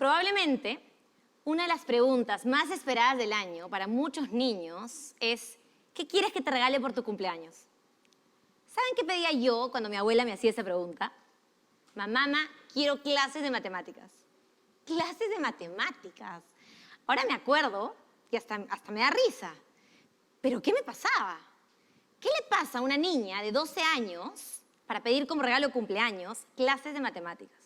Probablemente una de las preguntas más esperadas del año para muchos niños es ¿qué quieres que te regale por tu cumpleaños? ¿Saben qué pedía yo cuando mi abuela me hacía esa pregunta? Mamá, quiero clases de matemáticas. Clases de matemáticas. Ahora me acuerdo y hasta me da risa. ¿Pero qué me pasaba? ¿Qué le pasa a una niña de 12 años para pedir como regalo de cumpleaños clases de matemáticas?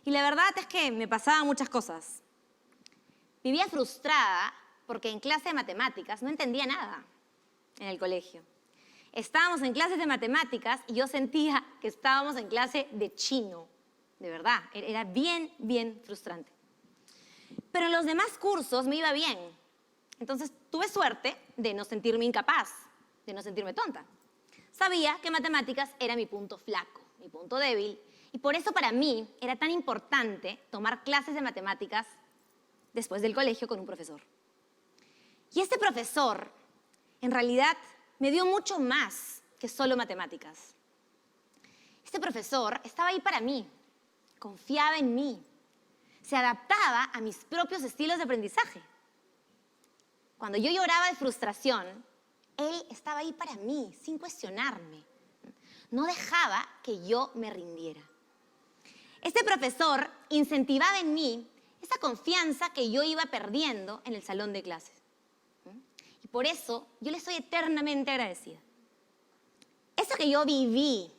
Y la verdad es que me pasaban muchas cosas. Vivía frustrada porque en clase de matemáticas no entendía nada en el colegio. Estábamos en clases de matemáticas y yo sentía que estábamos en clase de chino. De verdad, era bien, bien frustrante. Pero en los demás cursos me iba bien. Entonces tuve suerte de no sentirme incapaz, de no sentirme tonta. Sabía que matemáticas era mi punto flaco, mi punto débil, y por eso para mí era tan importante tomar clases de matemáticas después del colegio con un profesor. Y este profesor, en realidad, me dio mucho más que solo matemáticas. Este profesor estaba ahí para mí, confiaba en mí, se adaptaba a mis propios estilos de aprendizaje. Cuando yo lloraba de frustración, él estaba ahí para mí, sin cuestionarme. No dejaba que yo me rindiera. Este profesor incentivaba en mí esa confianza que yo iba perdiendo en el salón de clases. Y por eso yo le soy eternamente agradecida. Eso que yo viví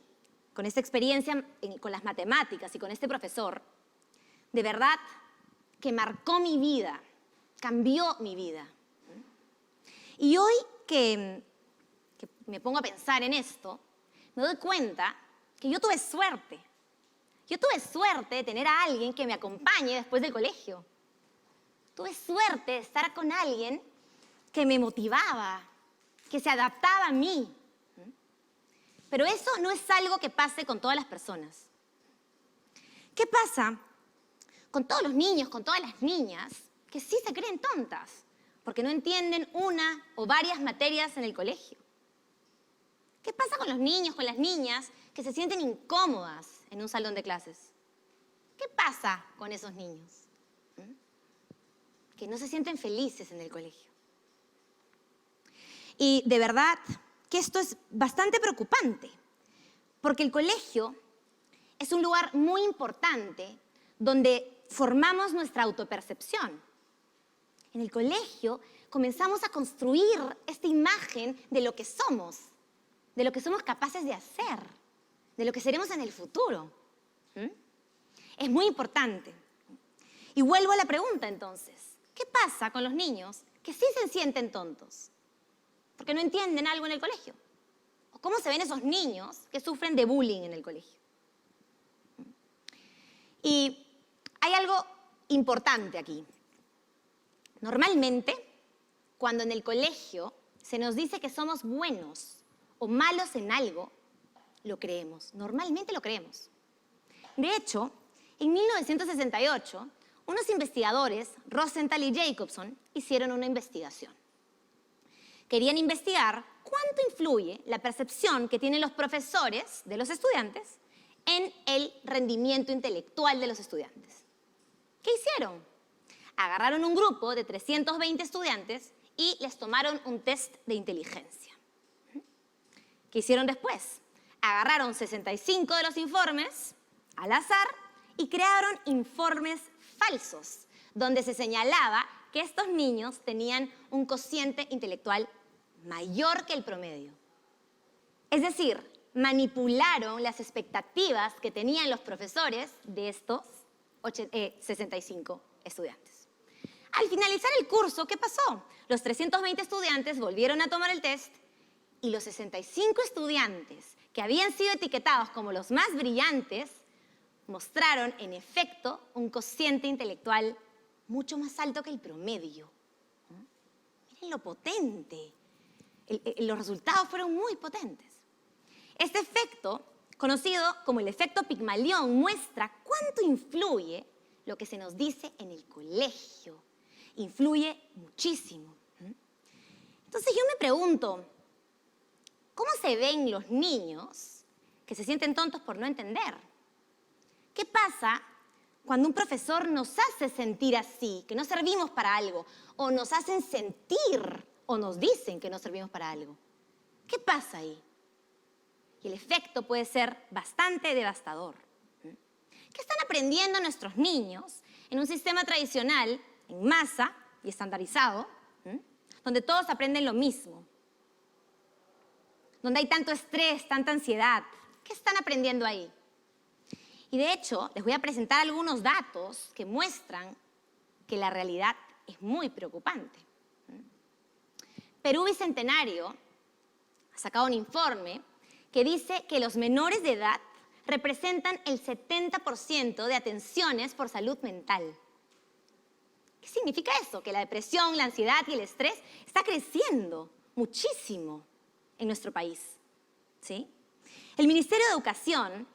con esta experiencia con las matemáticas y con este profesor, de verdad que marcó mi vida, cambió mi vida. Y hoy que me pongo a pensar en esto, me doy cuenta que yo tuve suerte. Yo tuve suerte de tener a alguien que me acompañe después del colegio. Tuve suerte de estar con alguien que me motivaba, que se adaptaba a mí. Pero eso no es algo que pase con todas las personas. ¿Qué pasa con todos los niños, con todas las niñas que sí se creen tontas porque no entienden una o varias materias en el colegio? ¿Qué pasa con los niños, con las niñas que se sienten incómodas en un salón de clases? ¿Qué pasa con esos niños? Que no se sienten felices en el colegio. Y de verdad que esto es bastante preocupante, porque el colegio es un lugar muy importante donde formamos nuestra autopercepción. En el colegio comenzamos a construir esta imagen de lo que somos capaces de hacer, de lo que seremos en el futuro. Es muy importante. Y vuelvo a la pregunta entonces, ¿qué pasa con los niños que sí se sienten tontos? Porque no entienden algo en el colegio. ¿O cómo se ven esos niños que sufren de bullying en el colegio? Y hay algo importante aquí. Normalmente, cuando en el colegio se nos dice que somos buenos o malos en algo, lo creemos. Normalmente lo creemos. De hecho, en 1968, unos investigadores, Rosenthal y Jacobson, hicieron una investigación. Querían investigar cuánto influye la percepción que tienen los profesores de los estudiantes en el rendimiento intelectual de los estudiantes. ¿Qué hicieron? Agarraron un grupo de 320 estudiantes y les tomaron un test de inteligencia. ¿Qué hicieron después? Agarraron 65 de los informes al azar y crearon informes falsos, donde se señalaba que estos niños tenían un cociente intelectual mayor que el promedio. Es decir, manipularon las expectativas que tenían los profesores de estos 65 estudiantes. Al finalizar el curso, ¿qué pasó? Los 320 estudiantes volvieron a tomar el test y los 65 estudiantes que habían sido etiquetados como los más brillantes mostraron, en efecto, un cociente intelectual mucho más alto que el promedio. Miren lo potente. Los resultados fueron muy potentes. Este efecto, conocido como el efecto Pigmalión, muestra cuánto influye lo que se nos dice en el colegio. Influye muchísimo. Entonces yo me pregunto, ¿cómo se ven los niños que se sienten tontos por no entender? ¿Qué pasa cuando un profesor nos hace sentir así, que no servimos para algo, o nos hacen sentir, o nos dicen que no servimos para algo? ¿Qué pasa ahí? Y el efecto puede ser bastante devastador. ¿Qué están aprendiendo nuestros niños en un sistema tradicional, en masa y estandarizado, donde todos aprenden lo mismo? Donde hay tanto estrés, tanta ansiedad. ¿Qué están aprendiendo ahí? Y de hecho, les voy a presentar algunos datos que muestran que la realidad es muy preocupante. Perú Bicentenario ha sacado un informe que dice que los menores de edad representan el 70% de atenciones por salud mental. ¿Qué significa eso? Que la depresión, la ansiedad y el estrés está creciendo muchísimo en nuestro país, ¿sí? El Ministerio de Educación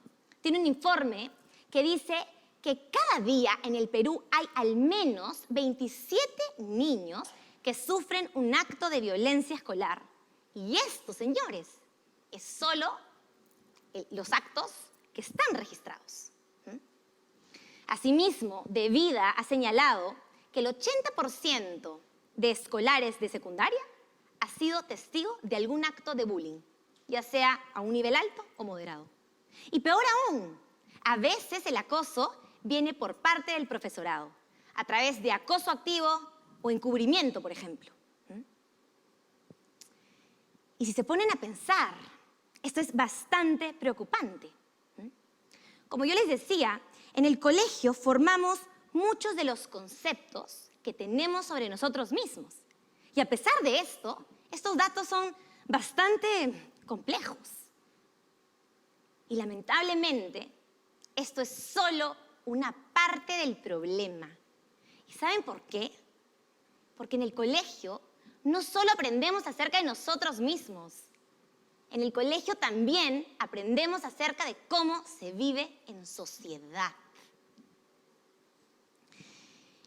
tiene un informe que dice que cada día en el Perú hay al menos 27 niños que sufren un acto de violencia escolar. Y esto, señores, es solo los actos que están registrados. Asimismo, De Vida ha señalado que el 80% de escolares de secundaria ha sido testigo de algún acto de bullying, ya sea a un nivel alto o moderado. Y peor aún, a veces el acoso viene por parte del profesorado, a través de acoso activo o encubrimiento, por ejemplo. Y si se ponen a pensar, esto es bastante preocupante. Como yo les decía, en el colegio formamos muchos de los conceptos que tenemos sobre nosotros mismos. Y a pesar de esto, estos datos son bastante complejos. Y lamentablemente, esto es solo una parte del problema. ¿Y saben por qué? Porque en el colegio no solo aprendemos acerca de nosotros mismos, en el colegio también aprendemos acerca de cómo se vive en sociedad.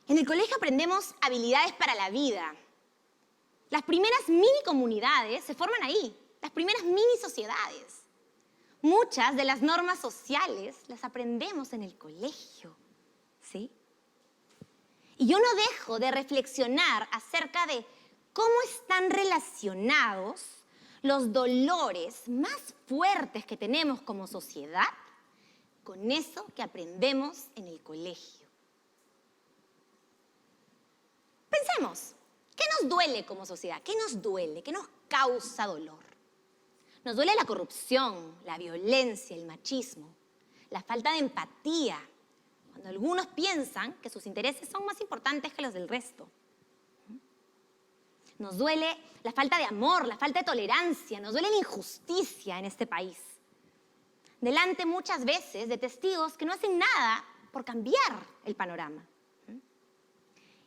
En el colegio aprendemos habilidades para la vida. Las primeras mini comunidades se forman ahí, las primeras mini sociedades. Muchas de las normas sociales las aprendemos en el colegio, ¿sí? Y yo no dejo de reflexionar acerca de cómo están relacionados los dolores más fuertes que tenemos como sociedad con eso que aprendemos en el colegio. Pensemos, ¿qué nos duele como sociedad? ¿Qué nos duele? ¿Qué nos causa dolor? Nos duele la corrupción, la violencia, el machismo, la falta de empatía, cuando algunos piensan que sus intereses son más importantes que los del resto. Nos duele la falta de amor, la falta de tolerancia, nos duele la injusticia en este país. Delante muchas veces de testigos que no hacen nada por cambiar el panorama.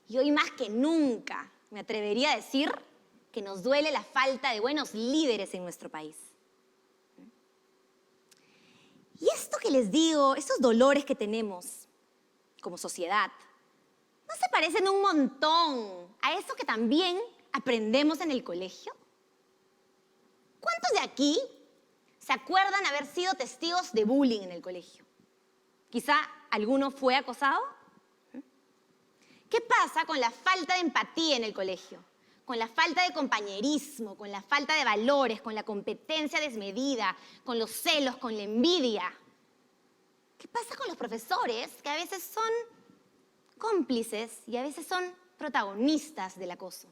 Y hoy más que nunca me atrevería a decir que nos duele la falta de buenos líderes en nuestro país. Y esto que les digo, esos dolores que tenemos como sociedad, ¿no se parecen un montón a eso que también aprendemos en el colegio? ¿Cuántos de aquí se acuerdan haber sido testigos de bullying en el colegio? ¿Quizá alguno fue acosado? ¿Qué pasa con la falta de empatía en el colegio? Con la falta de compañerismo, con la falta de valores, con la competencia desmedida, con los celos, con la envidia. ¿Qué pasa con los profesores que a veces son cómplices y a veces son protagonistas del acoso?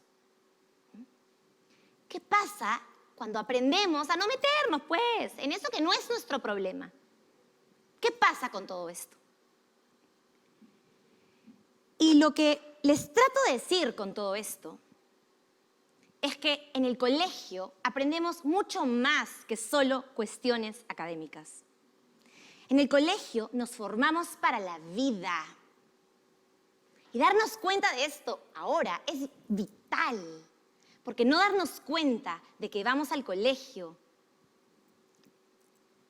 ¿Qué pasa cuando aprendemos a no meternos, pues, en eso que no es nuestro problema? ¿Qué pasa con todo esto? Y lo que les trato de decir con todo esto es que en el colegio aprendemos mucho más que solo cuestiones académicas. En el colegio nos formamos para la vida. Y darnos cuenta de esto ahora es vital, porque no darnos cuenta de que vamos al colegio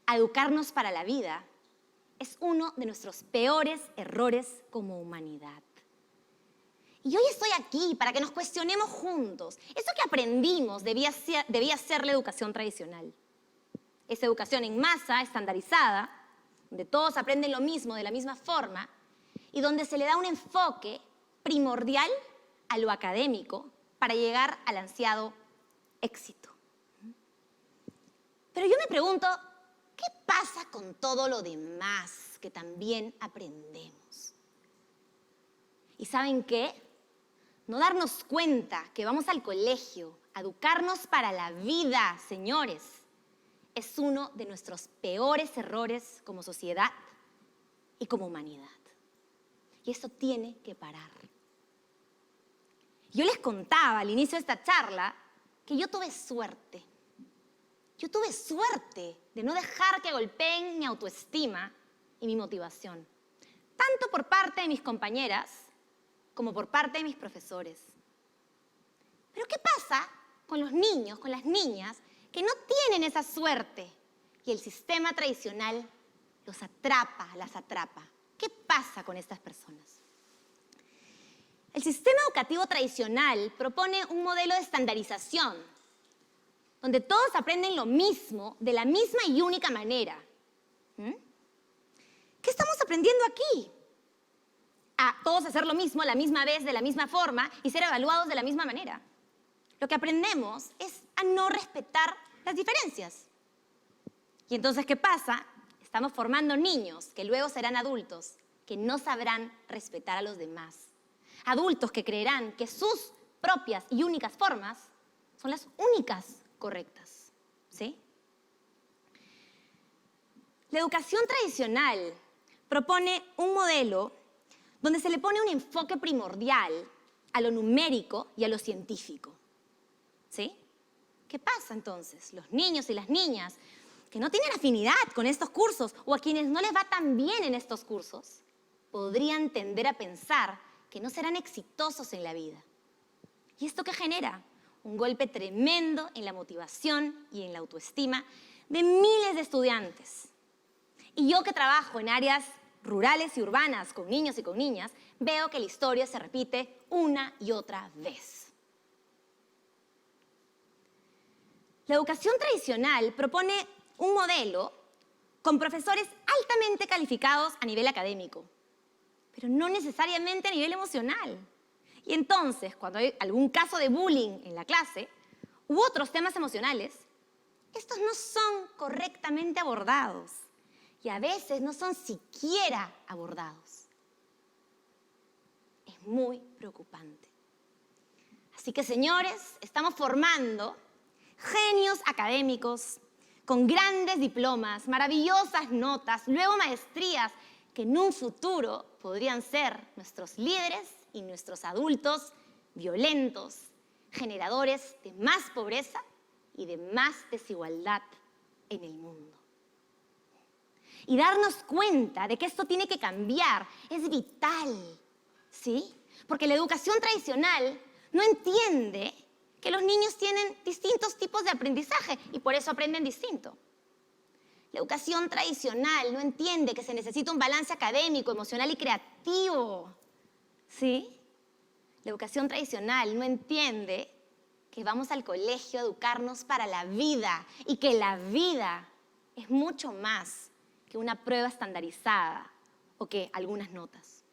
a educarnos para la vida es uno de nuestros peores errores como humanidad. Y hoy estoy aquí para que nos cuestionemos juntos. Eso que aprendimos debía ser la educación tradicional. Esa educación en masa, estandarizada, donde todos aprenden lo mismo de la misma forma, y donde se le da un enfoque primordial a lo académico para llegar al ansiado éxito. Pero yo me pregunto, ¿qué pasa con todo lo demás que también aprendemos? ¿Y saben qué? No darnos cuenta que vamos al colegio a educarnos para la vida, señores, es uno de nuestros peores errores como sociedad y como humanidad. Y esto tiene que parar. Yo les contaba al inicio de esta charla que yo tuve suerte. Yo tuve suerte de no dejar que golpeen mi autoestima y mi motivación, tanto por parte de mis compañeras como por parte de mis profesores. Pero ¿qué pasa con los niños, con las niñas que no tienen esa suerte y el sistema tradicional los atrapa, las atrapa? ¿Qué pasa con estas personas? El sistema educativo tradicional propone un modelo de estandarización, donde todos aprenden lo mismo de la misma y única manera. ¿Qué estamos aprendiendo aquí? A todos hacer lo mismo a la misma vez, de la misma forma y ser evaluados de la misma manera. Lo que aprendemos es a no respetar las diferencias. Y entonces, ¿qué pasa? Estamos formando niños que luego serán adultos, que no sabrán respetar a los demás. Adultos que creerán que sus propias y únicas formas son las únicas correctas, ¿sí? La educación tradicional propone un modelo donde se le pone un enfoque primordial a lo numérico y a lo científico, ¿sí? ¿Qué pasa entonces? Los niños y las niñas que no tienen afinidad con estos cursos o a quienes no les va tan bien en estos cursos, podrían tender a pensar que no serán exitosos en la vida. ¿Y esto qué genera? Un golpe tremendo en la motivación y en la autoestima de miles de estudiantes. Y yo que trabajo en áreas rurales y urbanas con niños y con niñas, veo que la historia se repite una y otra vez. La educación tradicional propone un modelo con profesores altamente calificados a nivel académico, pero no necesariamente a nivel emocional. Y entonces, cuando hay algún caso de bullying en la clase u otros temas emocionales, estos no son correctamente abordados y a veces no son siquiera abordados. Es muy preocupante. Así que, señores, estamos formando genios académicos con grandes diplomas, maravillosas notas, luego maestrías, que en un futuro podrían ser nuestros líderes y nuestros adultos violentos, generadores de más pobreza y de más desigualdad en el mundo. Y darnos cuenta de que esto tiene que cambiar es vital, ¿sí? Porque la educación tradicional no entiende que los niños tienen distintos tipos de aprendizaje y por eso aprenden distinto. La educación tradicional no entiende que se necesita un balance académico, emocional y creativo, ¿sí? La educación tradicional no entiende que vamos al colegio a educarnos para la vida y que la vida es mucho más que una prueba estandarizada o que algunas notas.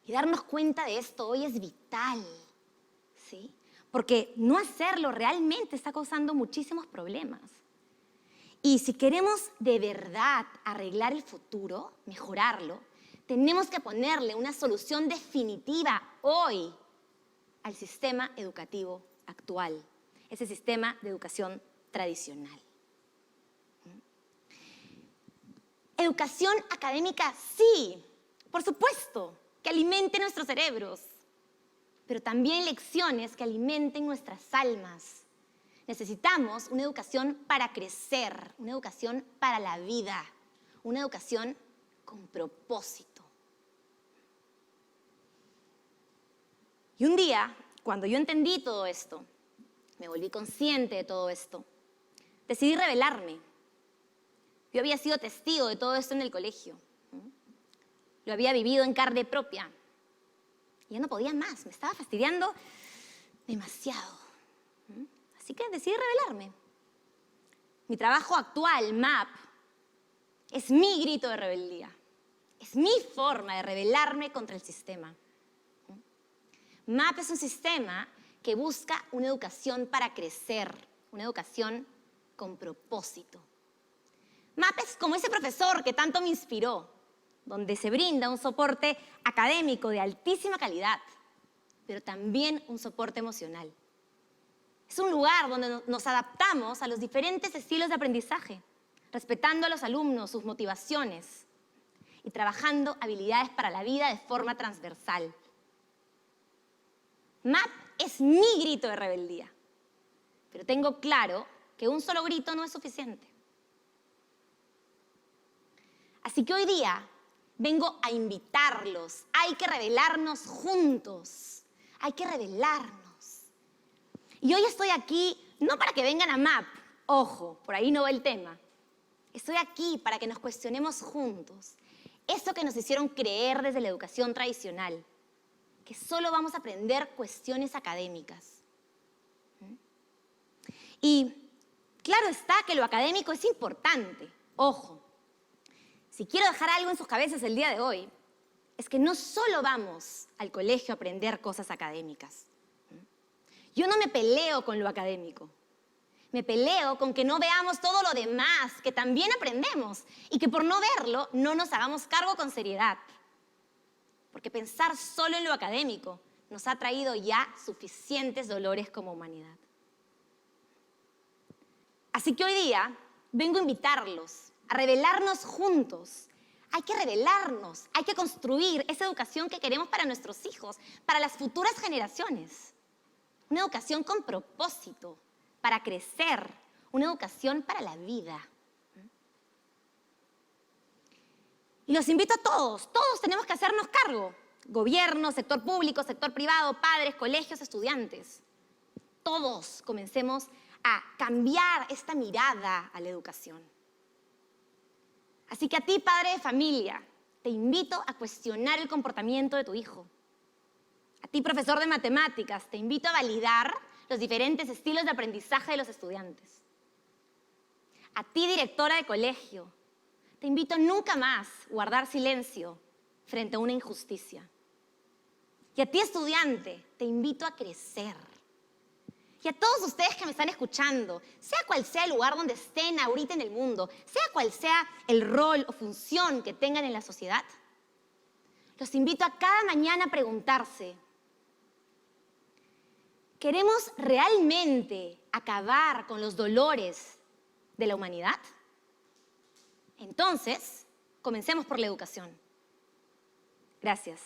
Y darnos cuenta de esto hoy es vital, ¿sí? Porque no hacerlo realmente está causando muchísimos problemas. Y si queremos de verdad arreglar el futuro, mejorarlo, tenemos que ponerle una solución definitiva hoy al sistema educativo actual, ese sistema de educación tradicional. Educación académica, sí, por supuesto, que alimente nuestros cerebros, pero también lecciones que alimenten nuestras almas. Necesitamos una educación para crecer, una educación para la vida, una educación con propósito. Y un día, cuando yo entendí todo esto, me volví consciente de todo esto, decidí rebelarme. Yo había sido testigo de todo esto en el colegio. Lo había vivido en carne propia. Y ya no podía más, me estaba fastidiando demasiado. Así que decidí rebelarme. Mi trabajo actual, MAP, es mi grito de rebeldía. Es mi forma de rebelarme contra el sistema. MAP es un sistema que busca una educación para crecer, una educación con propósito. MAP es como ese profesor que tanto me inspiró, donde se brinda un soporte académico de altísima calidad, pero también un soporte emocional. Es un lugar donde nos adaptamos a los diferentes estilos de aprendizaje, respetando a los alumnos, sus motivaciones y trabajando habilidades para la vida de forma transversal. MAP es mi grito de rebeldía, pero tengo claro que un solo grito no es suficiente. Así que hoy día vengo a invitarlos. Hay que rebelarnos juntos. Hay que rebelarnos. Y hoy estoy aquí no para que vengan a MAP. Ojo, por ahí no va el tema. Estoy aquí para que nos cuestionemos juntos eso que nos hicieron creer desde la educación tradicional, que solo vamos a aprender cuestiones académicas. Y claro está que lo académico es importante. Ojo, si quiero dejar algo en sus cabezas el día de hoy, es que no solo vamos al colegio a aprender cosas académicas. Yo no me peleo con lo académico. Me peleo con que no veamos todo lo demás, que también aprendemos, y que por no verlo no nos hagamos cargo con seriedad. Porque pensar solo en lo académico nos ha traído ya suficientes dolores como humanidad. Así que hoy día vengo a invitarlos a rebelarnos juntos. Hay que rebelarnos, hay que construir esa educación que queremos para nuestros hijos, para las futuras generaciones. Una educación con propósito, para crecer, una educación para la vida. Y los invito a todos tenemos que hacernos cargo. Gobierno, sector público, sector privado, padres, colegios, estudiantes. Todos comencemos a cambiar esta mirada a la educación. Así que a ti, padre de familia, te invito a cuestionar el comportamiento de tu hijo. A ti, profesor de matemáticas, te invito a validar los diferentes estilos de aprendizaje de los estudiantes. A ti, directora de colegio, te invito a nunca más guardar silencio frente a una injusticia. Y a ti, estudiante, te invito a crecer. Y a todos ustedes que me están escuchando, sea cual sea el lugar donde estén ahorita en el mundo, sea cual sea el rol o función que tengan en la sociedad, los invito a cada mañana a preguntarse: ¿queremos realmente acabar con los dolores de la humanidad? Entonces, comencemos por la educación. Gracias.